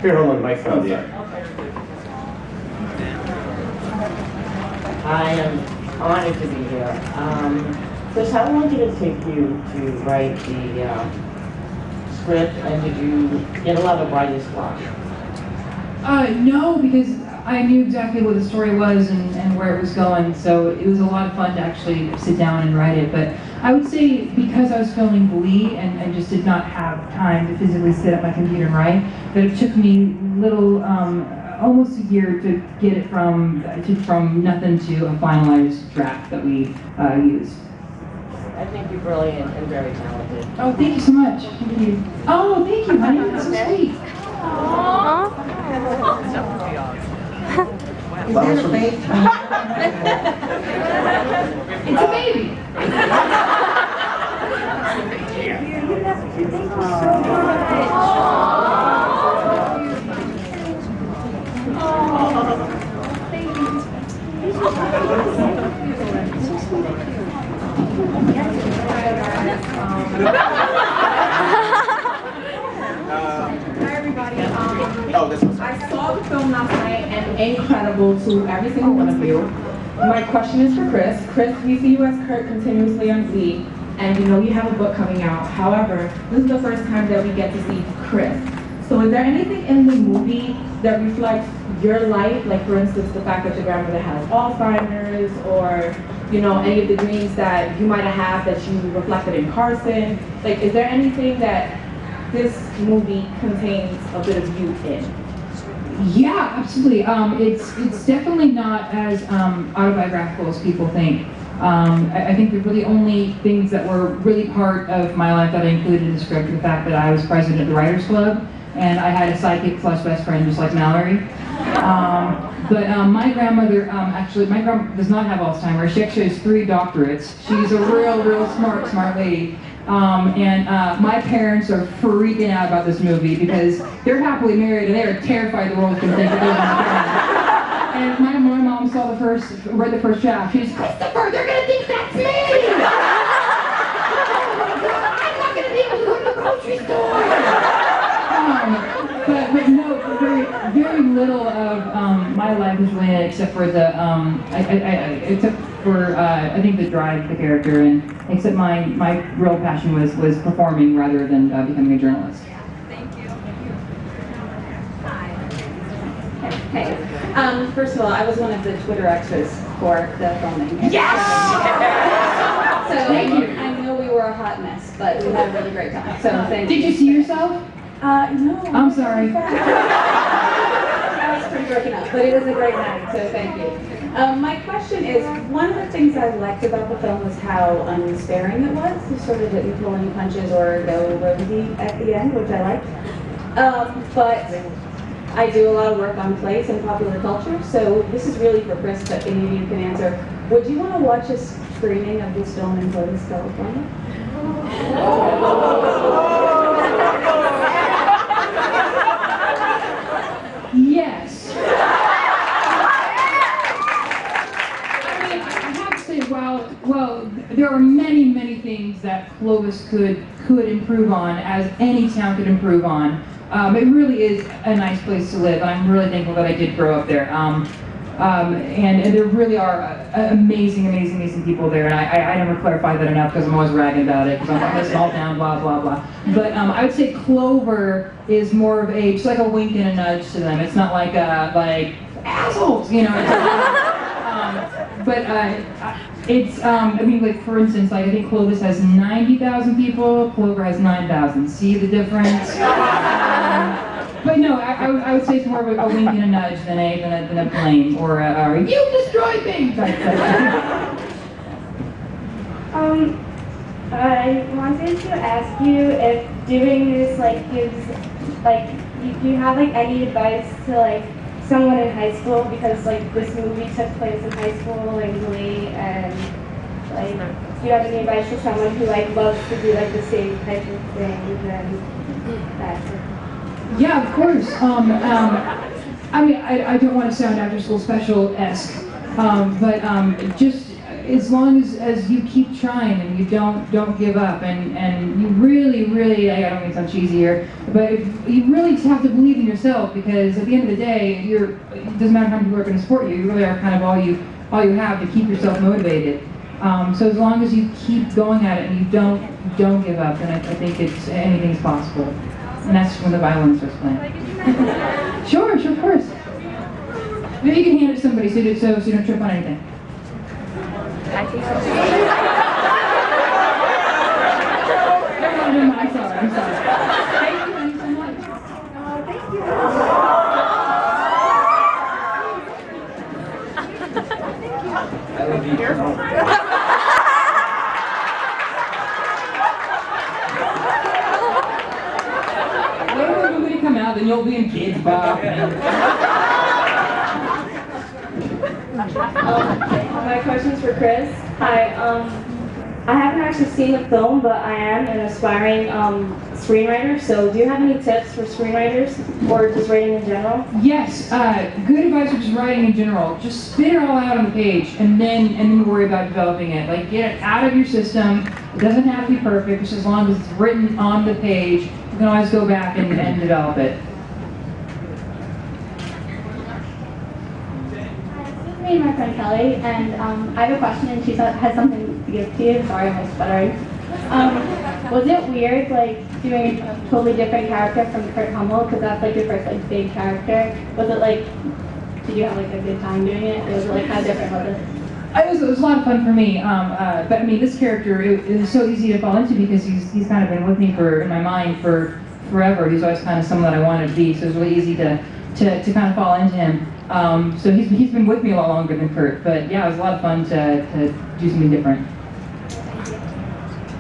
Here, hold on, the mic's on. I am honored to be here. Chris, how long did it take you to write the script, and did you get a lot of writer's block? No, because I knew exactly what the story was and where it was going, so it was a lot of fun to actually sit down and write it. But I would say because I was filming Glee and just did not have time to physically sit at my computer and write, that it took me almost a year to get it from nothing to a finalized draft that we used. I think you're brilliant and very talented. Oh, thank you so much. Thank you. Oh, thank you, honey. That's so sweet. Is that a baby? It's a baby. Hi everybody. I saw the film last night and incredible to every single one of you. My question is for Chris. Chris, we see you as Kurt continuously on Glee, and we know you have a book coming out. However, this is the first time that we get to see Chris. So is there anything in the movie that reflects your life? Like for instance, the fact that your grandmother has Alzheimer's, or any of the dreams that you might have had that you reflected in Carson? Like, is there anything that this movie contains a bit of you in? Yeah, absolutely. It's definitely not as autobiographical as people think. I think the really only things that were really part of my life that I included in the script were the fact that I was president of the Writers Club, and I had a sidekick / best friend just like Mallory. But my grandmother, my grandma does not have Alzheimer's. She actually has 3 doctorates. She's a real smart lady. My parents are freaking out about this movie because they're happily married and they are terrified the world's going to think that they're going to. And my mom read the first draft. She's, Christopher, they're going to think that's me! I'm not going to be able to go to the grocery store! But no, very little of my life is really in it, except for I think the drive of the character, and except my real passion was performing rather than becoming a journalist. Thank you. Hey. First of all, I was one of the Twitter extras for the filming. Yes! So Thank you. I know we were a hot mess, but we had a really great time. So thank you. Did you see yourself? No. I'm sorry. I was pretty broken up, but it was a great night, so thank you. My question is, one of the things I liked about the film was how unsparing it was. You sort of didn't pull any punches or go rosy at the end, which I liked. But I do a lot of work on place and popular culture, so this is really for Chris, but any of you can answer. Would you want to watch a screening of this film in Clovis, California? Yes. I mean, I have to say, well, there are many things that Clovis could improve on, as any town could improve on. It really is a nice place to live, and I'm really thankful that I did grow up there. And there really are amazing people there, and I never clarify that enough because I'm always ragging about it, because I'm from a small town, blah, blah, blah. But I would say Clover is more of just like a wink and a nudge to them. It's not like assholes, I mean, like, for instance, like, I think Clovis has 90,000 people, Clover has 9,000. See the difference? But no, I would say it's more of a wink and a nudge than a blame or a you destroyed me type thing. I wanted to ask you if doing this gives do you have any advice to someone in high school, because this movie took place in high school in Glee, and do you have any advice to someone who loves to do the same type of things and that? Yeah, of course. I mean, I don't want to sound after school special-esque, but just as long as you keep trying and you don't give up and you really, I don't mean to sound cheesy here, but if you really have to believe in yourself, because at the end of the day, it doesn't matter how many people are going to support you, you really are kind of all you have to keep yourself motivated. So as long as you keep going at it and you don't give up, then I think anything's possible. And that's when the violin starts playing. Sure, of course. Maybe you can hand it to somebody so you don't trip on anything. No, I'm sorry. Thank you so much. Thank you. I love you. Wait for the movie to come out, then you'll be in Kids Bop. My question's for Chris. Hi, I haven't actually seen the film, but I am an aspiring screenwriter. So do you have any tips for screenwriters or just writing in general? Yes, good advice for just writing in general. Just spit it all out on the page and then worry about developing it. Like, get it out of your system. It doesn't have to be perfect, just as long as it's written on the page. You can always go back and develop it. This is me and my friend Kelly, and I have a question, and she has something to give to you. Sorry, I'm stuttering. Was it weird, like, doing a totally different character from Kurt Hummel, because that's like your first like big character? Was it like, did you have like a good time doing it? Or was it like how different was it? It was a lot of fun for me, but I mean, this character, it was so easy to fall into because he's kind of been with me in my mind for forever. He's always kind of someone that I wanted to be, so it was really easy to kind of fall into him. So he's been with me a lot longer than Kurt, but yeah, it was a lot of fun to do something different.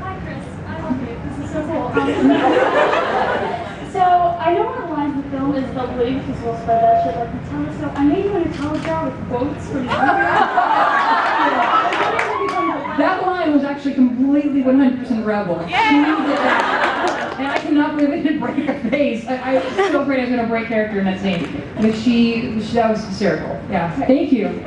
Hi, Chris. I love you. This is so cool. So I know one of the lines in the film is the wig, because we'll spread that shit like a ton. So I made you an Italian jar with quotes from That line was actually completely 100% Rebel. She did that. And I cannot believe it didn't break her face. I was so afraid I was going to break character in that scene. But that was hysterical. Yeah, thank you.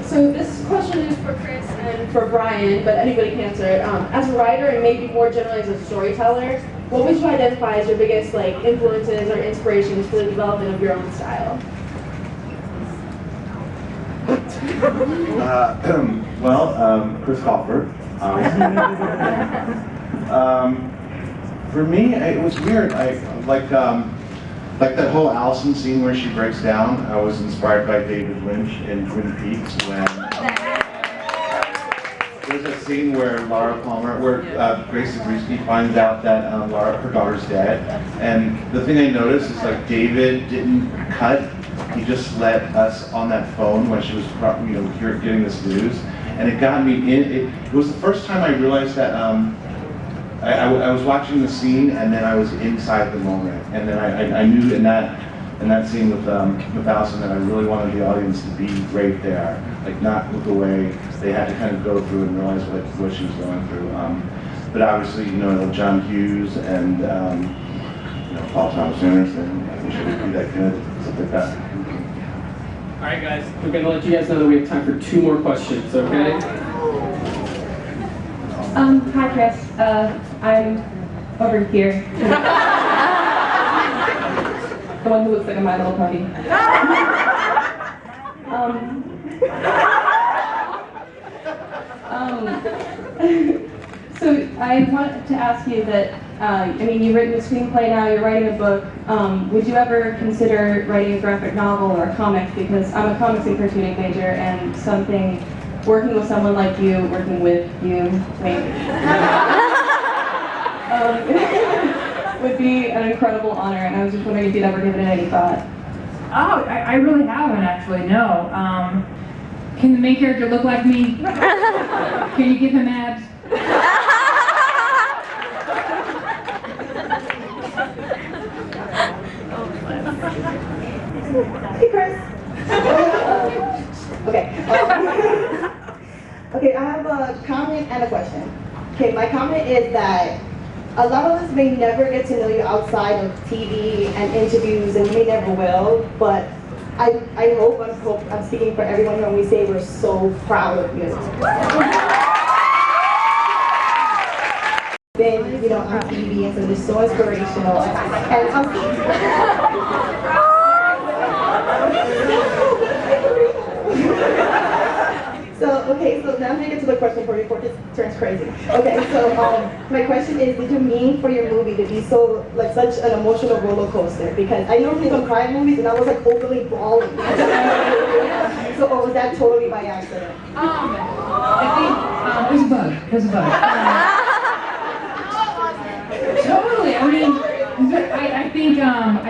So this question is for Chris and for Brian, but anybody can answer it. As a writer and maybe more generally as a storyteller, what would you identify as your biggest influences or inspirations for the development of your own style? Chris Crawford. For me, it was weird. Like that whole Allison scene where she breaks down. I was inspired by David Lynch in Twin Peaks when there's a scene where Grace Zabriskie finds out that her daughter's dead, and the thing I noticed is like David didn't cut. He just let us on that phone when she was, getting this news, and it got me in. It was the first time I realized that I was watching the scene, and then I was inside the moment, and then I knew in that scene with Allison that I really wanted the audience to be right there, like not look away. They had to kind of go through and realize what she was going through. But obviously, John Hughes and Paul Thomas Anderson, I wish I could be that good, stuff like that. All right, guys, we're going to let you guys know that we have time for 2 more questions, okay? Hi, Chris. I'm over here. The one who looks like a My Little Pony. So I wanted to ask you that, you've written a screenplay now, you're writing a book. Would you ever consider writing a graphic novel or a comic? Because I'm a comics and cartooning major, and working with someone like you, working with you, would be an incredible honor, and I was just wondering if you'd ever given it any thought. Oh, I really haven't actually, no. Can the main character look like me? Can you give him abs? Hey, Chris. Okay, I have a comment and a question. Okay, my comment is that a lot of us may never get to know you outside of TV and interviews, and we may never will, but I hope, I'm speaking for everyone when we say we're so proud of you. Been, you know, on TV, and so they're so inspirational. And okay, so now I'm gonna get to the question for you before this turns crazy. Okay, so my question is, did you mean for your movie to be so, like, such an emotional roller coaster? Because I normally don't cry in movies, and I was like overly bawling. So, or was that totally by accident? I think, it was a bug, it was a bug. Totally, I mean, I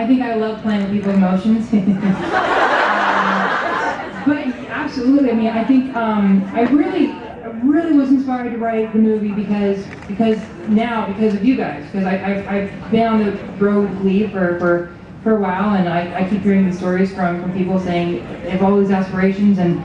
think I love playing with people's emotions. But absolutely, I mean, I think I really was inspired to write the movie because of you guys, because I've been on the road with Lee for a while, and I keep hearing the stories from people saying they have all these aspirations and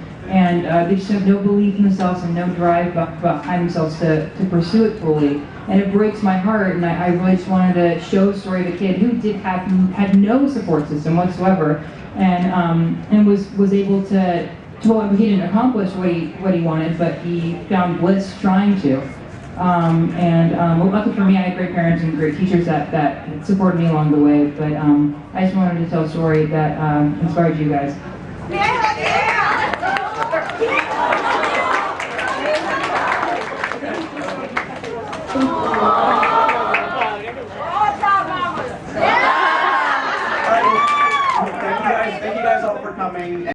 they just have no belief in themselves and no drive behind themselves to pursue it fully. And it breaks my heart, and I really just wanted to show the story of a kid who had no support system whatsoever, and was able to, well, he didn't accomplish what he wanted, but he found bliss trying to. Well, luckily for me, I had great parents and great teachers that supported me along the way, but I just wanted to tell a story that inspired you guys. Thank you guys all for coming.